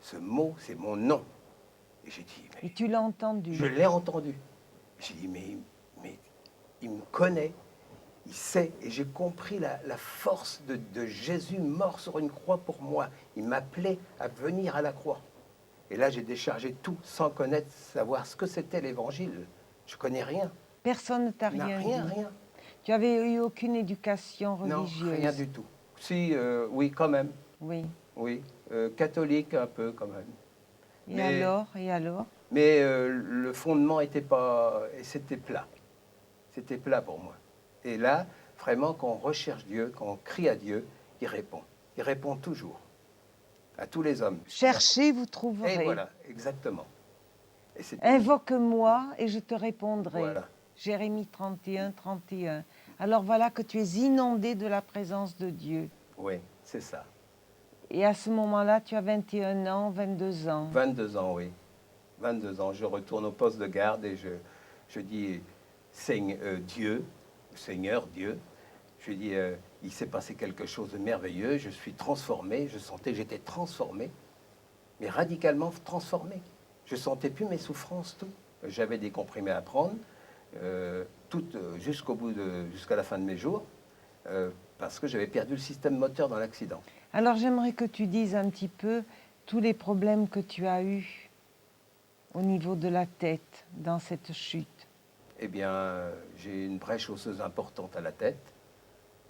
ce mot, c'est mon nom. Et j'ai dit, Et tu l'as entendu. je l'ai entendu. J'ai dit, mais il me connaît, il sait. Et j'ai compris la force de Jésus mort sur une croix pour moi. Il m'appelait à venir à la croix. Et là, j'ai déchargé tout sans connaître, savoir ce que c'était l'évangile. Je connais rien. Personne ne t'a Non, rien rien, dit. rien. Tu avais eu aucune éducation Non, religieuse. rien du tout. Si, oui, quand même. Oui. Oui, catholique un peu quand même. Et Mais, alors? Et alors? mais le fondement était pas, et c'était plat. C'était plat pour moi. Et là, vraiment, quand on recherche Dieu, quand on crie à Dieu, il répond. Il répond toujours. À tous les hommes. Cherchez, vous Et trouverez. voilà, exactement. Et c'était, Invoque-moi et je te répondrai. voilà. Jérémie 31, 31. Alors voilà que tu es inondé de la présence de Dieu. Oui, c'est ça. Et à ce moment-là, tu as 21 ans, 22 ans. 22 ans, oui. 22 ans. Je retourne au poste de garde et je dis, Dieu, Seigneur, Dieu, je dis, il s'est passé quelque chose de merveilleux, je suis transformé, je sentais que j'étais transformé, mais radicalement transformé. Je sentais plus mes souffrances, tout. J'avais des comprimés à prendre, jusqu'à la fin de mes jours, parce que j'avais perdu le système moteur dans l'accident. Alors j'aimerais que tu dises un petit peu tous les problèmes que tu as eus au niveau de la tête dans cette chute. Eh bien, j'ai une brèche osseuse importante à la tête,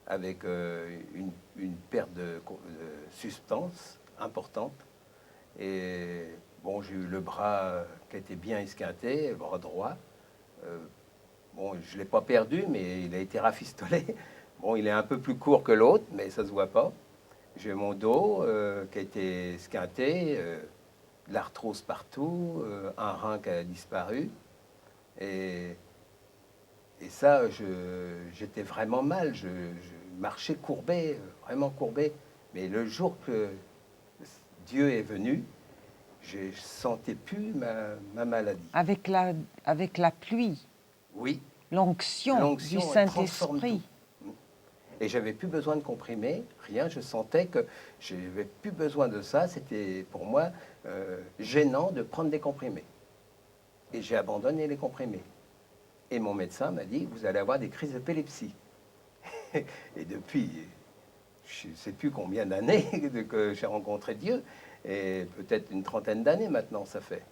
avec une perte de substance importante. Et bon, j'ai eu le bras qui était bien esquinté, le bras droit. Bon, je ne l'ai pas perdu, mais il a été rafistolé. Bon, il est un peu plus court que l'autre, mais ça ne se voit pas. J'ai mon dos qui a été esquinté, de l'arthrose partout, un rein qui a disparu. Et, et ça, j'étais vraiment mal. Je marchais courbé, vraiment courbé. Mais le jour que Dieu est venu, je ne sentais plus ma maladie. Avec la pluie, Oui, l'onction du l'onction elle transforme Saint-Esprit. tout. Et j'avais plus besoin de comprimés, rien. Je sentais que j'avais plus besoin de ça. C'était pour moi gênant de prendre des comprimés. Et j'ai abandonné les comprimés. Et mon médecin m'a dit, vous allez avoir des crises d'épilepsie. Et depuis, je ne sais plus combien d'années que j'ai rencontré Dieu, et peut-être une trentaine d'années maintenant, ça fait.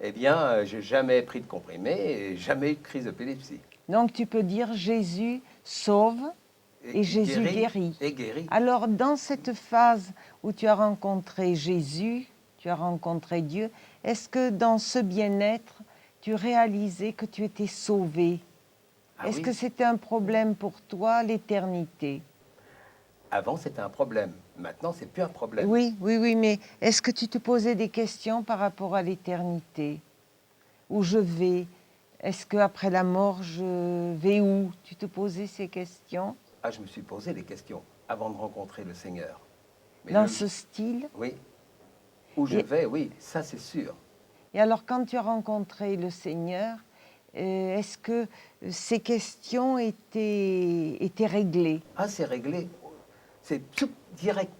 Eh bien, j'ai jamais pris de comprimés et jamais eu de crise d'épilepsie. Donc tu peux dire Jésus sauve et Jésus guérit. Et guérit. Alors dans cette phase où tu as rencontré Jésus, tu as rencontré Dieu, est-ce que dans ce bien-être, tu réalisais que tu étais sauvé? Ah Est-ce oui. que c'était un problème pour toi, l'éternité? Avant, c'était un problème. Maintenant, c'est plus un problème. Oui, oui, oui, mais est-ce que tu te posais des questions par rapport à l'éternité? Où je vais? Est-ce qu'après la mort, je vais où? Tu te posais ces questions Ah, je me suis posé des questions avant de rencontrer le Seigneur. Mais dans ce style? oui, où je Et- vais, oui, ça c'est sûr. Et alors, quand tu as rencontré le Seigneur, est-ce que ces questions étaient réglées? Ah, c'est réglé. C'est tout direct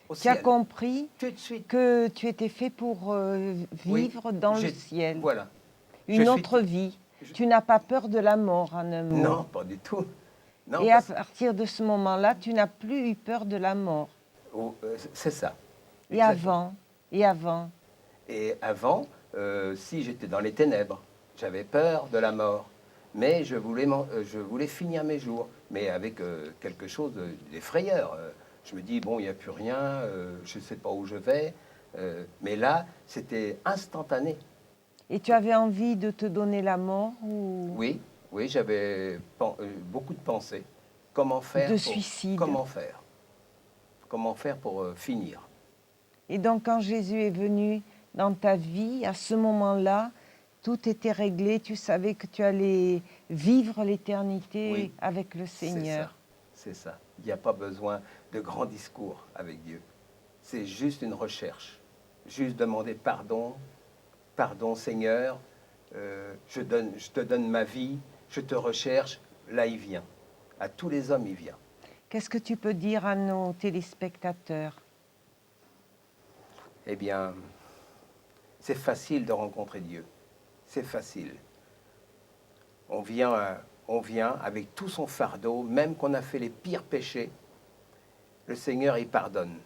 au Tu as ciel. compris Tout de suite. que tu étais fait pour vivre Oui, dans le ciel, Voilà. Je une suis- autre vie. je- Tu n'as pas peur de la mort, en un mot. Non, pas du tout. Non, Et à partir de ce moment-là, tu n'as plus eu peur de la mort. c'est ça. Et Exactement. avant, et avant. Et avant, si j'étais dans les ténèbres, j'avais peur de la mort. Mais je voulais finir mes jours, mais avec quelque chose d'effrayeur. Je me dis, bon, il n'y a plus rien, je ne sais pas où je vais. Mais là, c'était instantané. Et tu avais envie de te donner la mort ou Oui, oui, j'avais beaucoup de pensées. Comment faire de pour, suicide? comment faire Comment faire pour finir? Et donc, quand Jésus est venu dans ta vie, à ce moment-là, tout était réglé. Tu savais que tu allais vivre l'éternité Oui, avec le C'est Seigneur. ça, c'est ça. Il n'y a pas besoin de grands discours avec Dieu. C'est juste une recherche. Juste demander pardon, pardon Seigneur, je te donne ma vie, je te recherche, là il vient. À tous les hommes il vient. Qu'est-ce que tu peux dire à nos téléspectateurs? Eh bien, c'est facile de rencontrer Dieu. C'est facile. On vient avec tout son fardeau, même qu'on a fait les pires péchés, le Seigneur, il pardonne.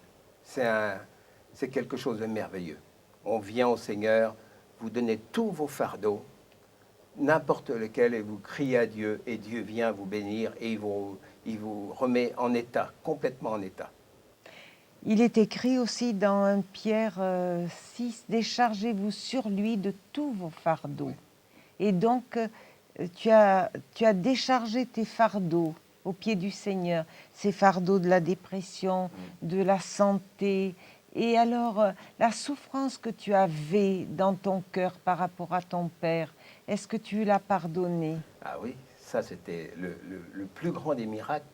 C'est quelque chose de merveilleux. On vient au Seigneur, vous donnez tous vos fardeaux, n'importe lequel, et vous criez à Dieu, et Dieu vient vous bénir, et il vous remet en état, complètement en état. Il est écrit aussi dans 1 Pierre 6, « Déchargez-vous sur lui de tous vos fardeaux. » Oui. Et donc, tu as déchargé tes fardeaux au pied du Seigneur, ces fardeaux de la dépression, de la santé. Et alors, la souffrance que tu avais dans ton cœur par rapport à ton père, est-ce que tu l'as pardonné? Ah oui, ça c'était le plus grand des miracles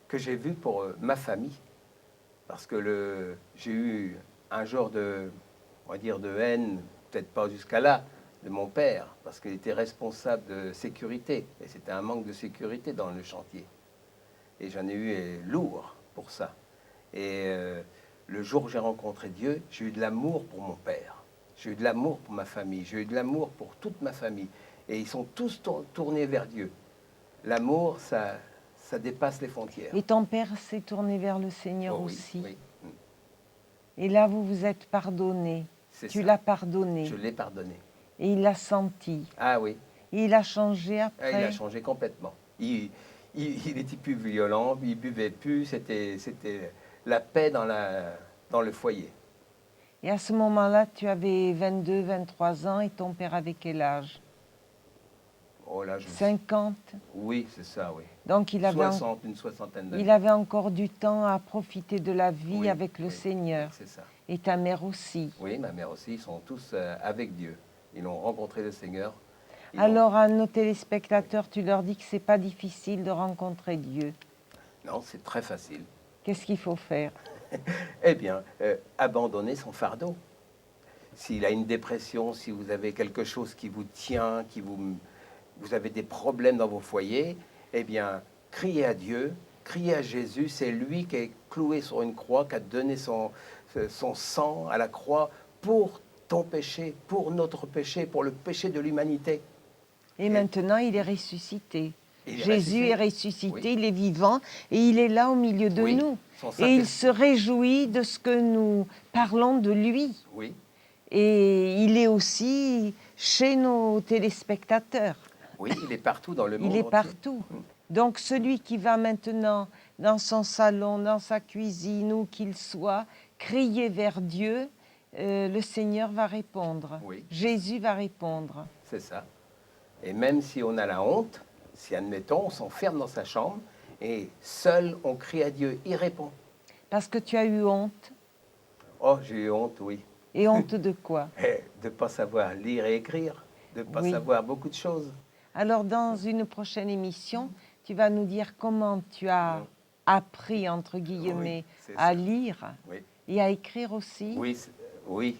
que j'ai vu pour ma famille. Parce que j'ai eu un genre on va dire, de haine, peut-être pas jusqu'à là, de mon père, parce qu'il était responsable de sécurité. Et c'était un manque de sécurité dans le chantier. Et j'en ai eu lourd pour ça. Et le jour où j'ai rencontré Dieu, j'ai eu de l'amour pour mon père. J'ai eu de l'amour pour ma famille. J'ai eu de l'amour pour toute ma famille. Et ils sont tous tournés vers Dieu. L'amour, ça dépasse les frontières. Et ton père s'est tourné vers le Seigneur Oh oui, aussi. oui. Et là, vous vous êtes pardonné. Tu ça. l'as pardonné. Je l'ai pardonné. Et il l'a senti. Ah oui. Et il a changé après. Ah, il a changé complètement. Il était plus violent, il buvait plus. C'était la paix dans le foyer. Et à ce moment-là, tu avais 22, 23 ans et ton père avait quel âge? Oh là, 50? Oui, c'est ça, oui. Donc il avait, une soixantaine d'années. il avait encore du temps à profiter de la vie Oui, avec le oui, Seigneur. C'est ça. Et ta mère aussi. Oui, ma mère aussi, ils sont tous avec Dieu. Ils ont rencontré le Seigneur. Alors à nos téléspectateurs, tu leur dis que c'est pas difficile de rencontrer Dieu. Non, c'est très facile. Qu'est-ce qu'il faut faire? Eh bien, abandonner son fardeau. S'il a une dépression, si vous avez quelque chose qui vous tient, vous avez des problèmes dans vos foyers, eh bien, criez à Dieu, criez à Jésus. C'est lui qui est cloué sur une croix, qui a donné son sang à la croix pour ton péché, pour notre péché, pour le péché de l'humanité. Et maintenant, il est ressuscité. Jésus est ressuscité, oui. Il est vivant et il est là au milieu de Oui, nous. son Et il Saint-Esprit. se réjouit de ce que nous parlons de lui. Oui, Et il est aussi chez nos téléspectateurs. oui, il est partout dans le monde Il est entier. partout. Donc celui qui va maintenant dans son salon, dans sa cuisine, où qu'il soit, crier vers Dieu, le Seigneur va répondre. Oui. Jésus va répondre. C'est ça. Et même si on a la honte, si admettons, on s'enferme dans sa chambre et seul on crie à Dieu, il répond. Parce que tu as eu honte. Oh, j'ai eu honte, oui. Et honte de quoi? De ne pas savoir lire et écrire, de ne pas Oui. savoir beaucoup de choses. Alors dans une prochaine émission, tu vas nous dire comment tu as appris, entre guillemets, Oui, à ça. lire Oui, et à écrire aussi. oui, oui,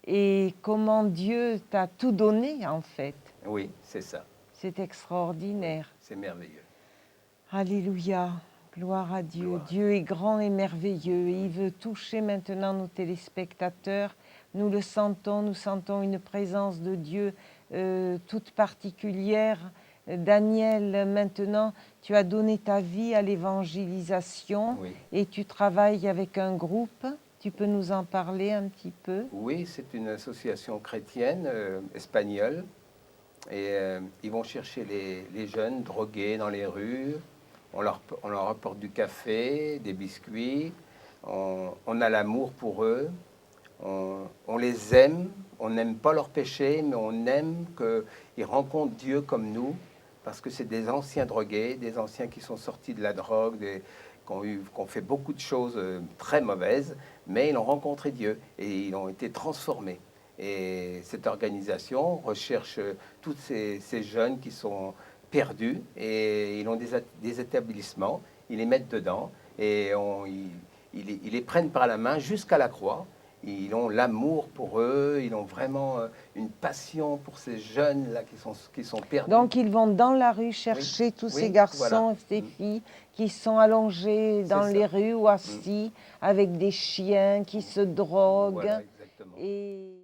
Et comment Dieu t'a tout donné, en fait. oui, c'est ça. C'est extraordinaire. C'est merveilleux. Alléluia, gloire à Dieu. Gloire. Dieu est grand et merveilleux. Et il veut toucher maintenant nos téléspectateurs. Nous le sentons, nous sentons une présence de Dieu toute particulière. Daniel, maintenant, tu as donné ta vie à l'évangélisation Oui. et tu travailles avec un groupe. Tu peux nous en parler un petit peu? Oui, c'est une association chrétienne espagnole. Et ils vont chercher les jeunes drogués dans les rues. On leur apporte du café, des biscuits. On a l'amour pour eux. On les aime. On n'aime pas leurs péchés, mais on aime qu'ils rencontrent Dieu comme nous. Parce que c'est des anciens drogués, des anciens qui sont sortis de la drogue, qui ont fait beaucoup de choses très mauvaises, mais ils ont rencontré Dieu et ils ont été transformés. Et cette organisation recherche tous ces jeunes qui sont perdus et ils ont des établissements, ils les mettent dedans et ils les prennent par la main jusqu'à la croix. Ils ont l'amour pour eux, ils ont vraiment une passion pour ces jeunes-là qui sont perdus. Donc ils vont dans la rue chercher tous ces garçons voilà. et ces filles qui sont allongés dans C'est les ça. rues ou assis avec des chiens qui se droguent. Voilà, exactement. Exactement. Et